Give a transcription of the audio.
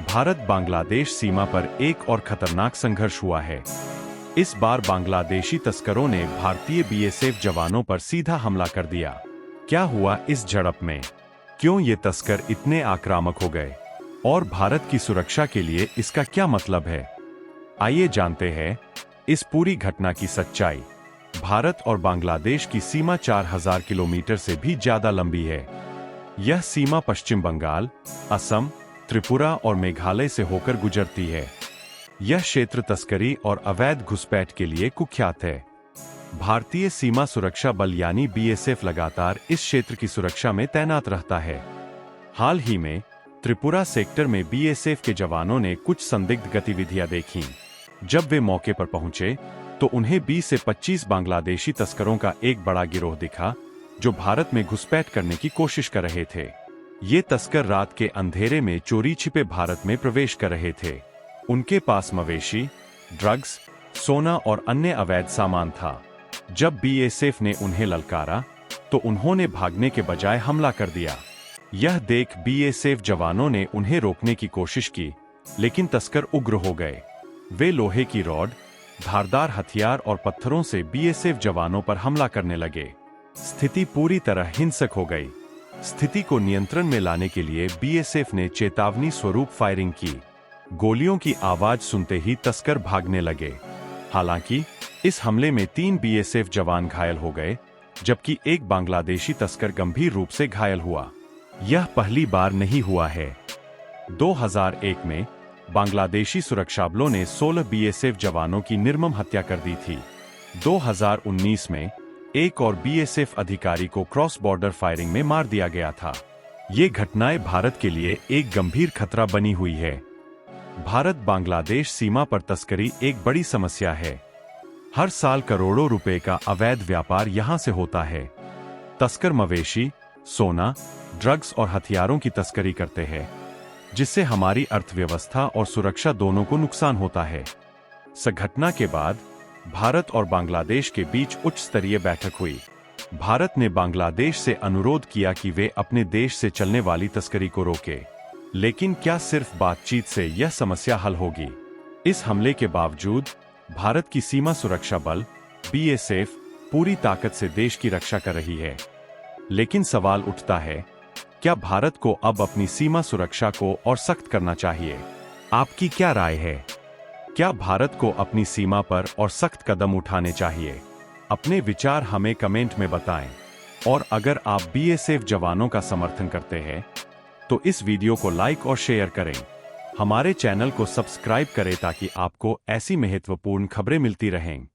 भारत बांग्लादेश सीमा पर एक और खतरनाक संघर्ष हुआ है। इस बार बांग्लादेशी तस्करों ने भारतीय बीएसएफ जवानों पर सीधा हमला कर दिया। क्या हुआ इस झड़प में? क्यों ये तस्कर इतने आक्रामक हो गए? और भारत की सुरक्षा के लिए इसका क्या मतलब है? आइए जानते हैं इस पूरी घटना की सच्चाई। भारत और बांग्लादेश की सीमा 4000 किलोमीटर से भी ज्यादा लंबी है। यह सीमा पश्चिम बंगाल, असम, त्रिपुरा और मेघालय से होकर गुजरती है। यह क्षेत्र तस्करी और अवैध घुसपैठ के लिए कुख्यात है। भारतीय सीमा सुरक्षा बल यानी बीएसएफ लगातार इस क्षेत्र की सुरक्षा में तैनात रहता है। हाल ही में त्रिपुरा सेक्टर में बीएसएफ के जवानों ने कुछ संदिग्ध गतिविधियां देखीं। जब वे मौके पर पहुंचे तो उन्हें 20 से 25 बांग्लादेशी तस्करों का एक बड़ा गिरोह दिखा, जो भारत में घुसपैठ करने की कोशिश कर रहे थे। ये तस्कर रात के अंधेरे में चोरी छिपे भारत में प्रवेश कर रहे थे। उनके पास मवेशी, ड्रग्स, सोना और अन्य अवैध सामान था। जब बीएसएफ ने उन्हें ललकारा तो उन्होंने भागने के बजाय हमला कर दिया। यह देख बीएसएफ जवानों ने उन्हें रोकने की कोशिश की, लेकिन तस्कर उग्र हो गए। वे लोहे की रॉड, धारदार हथियार और पत्थरों से बीएसएफ जवानों पर हमला करने लगे। स्थिति पूरी तरह हिंसक हो गई। स्थिति को नियंत्रण में लाने के लिए बीएसएफ ने चेतावनी स्वरूप फायरिंग की। गोलियों की आवाज सुनते ही तस्कर भागने लगे। हालांकि इस हमले में 3 बीएसएफ जवान घायल हो गए, जबकि एक बांग्लादेशी तस्कर गंभीर रूप से घायल हुआ। यह पहली बार नहीं हुआ है। 2001 में बांग्लादेशी सुरक्षाबलों ने 16 बीएसएफ जवानों की निर्मम हत्या कर दी थी। 2019 में एक और बीएसएफ अधिकारी को क्रॉस बॉर्डर फायरिंग में मार दिया गया था। ये घटनाएं भारत के लिए एक गंभीर खतरा बनी हुई है। भारत बांग्लादेश सीमा पर तस्करी एक बड़ी समस्या है। हर साल करोड़ों रुपए का अवैध व्यापार यहां से होता है। तस्कर मवेशी, सोना, ड्रग्स और हथियारों की तस्करी करते हैं, जिससे हमारी अर्थव्यवस्था और सुरक्षा दोनों को नुकसान होता है। इस घटना के बाद भारत और बांग्लादेश के बीच उच्च स्तरीय बैठक हुई। भारत ने बांग्लादेश से अनुरोध किया कि वे अपने देश से चलने वाली तस्करी को रोके। लेकिन क्या सिर्फ बातचीत से यह समस्या हल होगी? इस हमले के बावजूद भारत की सीमा सुरक्षा बल बीएसएफ पूरी ताकत से देश की रक्षा कर रही है। लेकिन सवाल उठता है, क्या भारत को अब अपनी सीमा सुरक्षा को और सख्त करना चाहिए? आपकी क्या राय है? क्या भारत को अपनी सीमा पर और सख्त कदम उठाने चाहिए? अपने विचार हमें कमेंट में बताएं। और अगर आप बीएसएफ जवानों का समर्थन करते हैं तो इस वीडियो को लाइक और शेयर करें। हमारे चैनल को सब्सक्राइब करें ताकि आपको ऐसी महत्वपूर्ण खबरें मिलती रहें।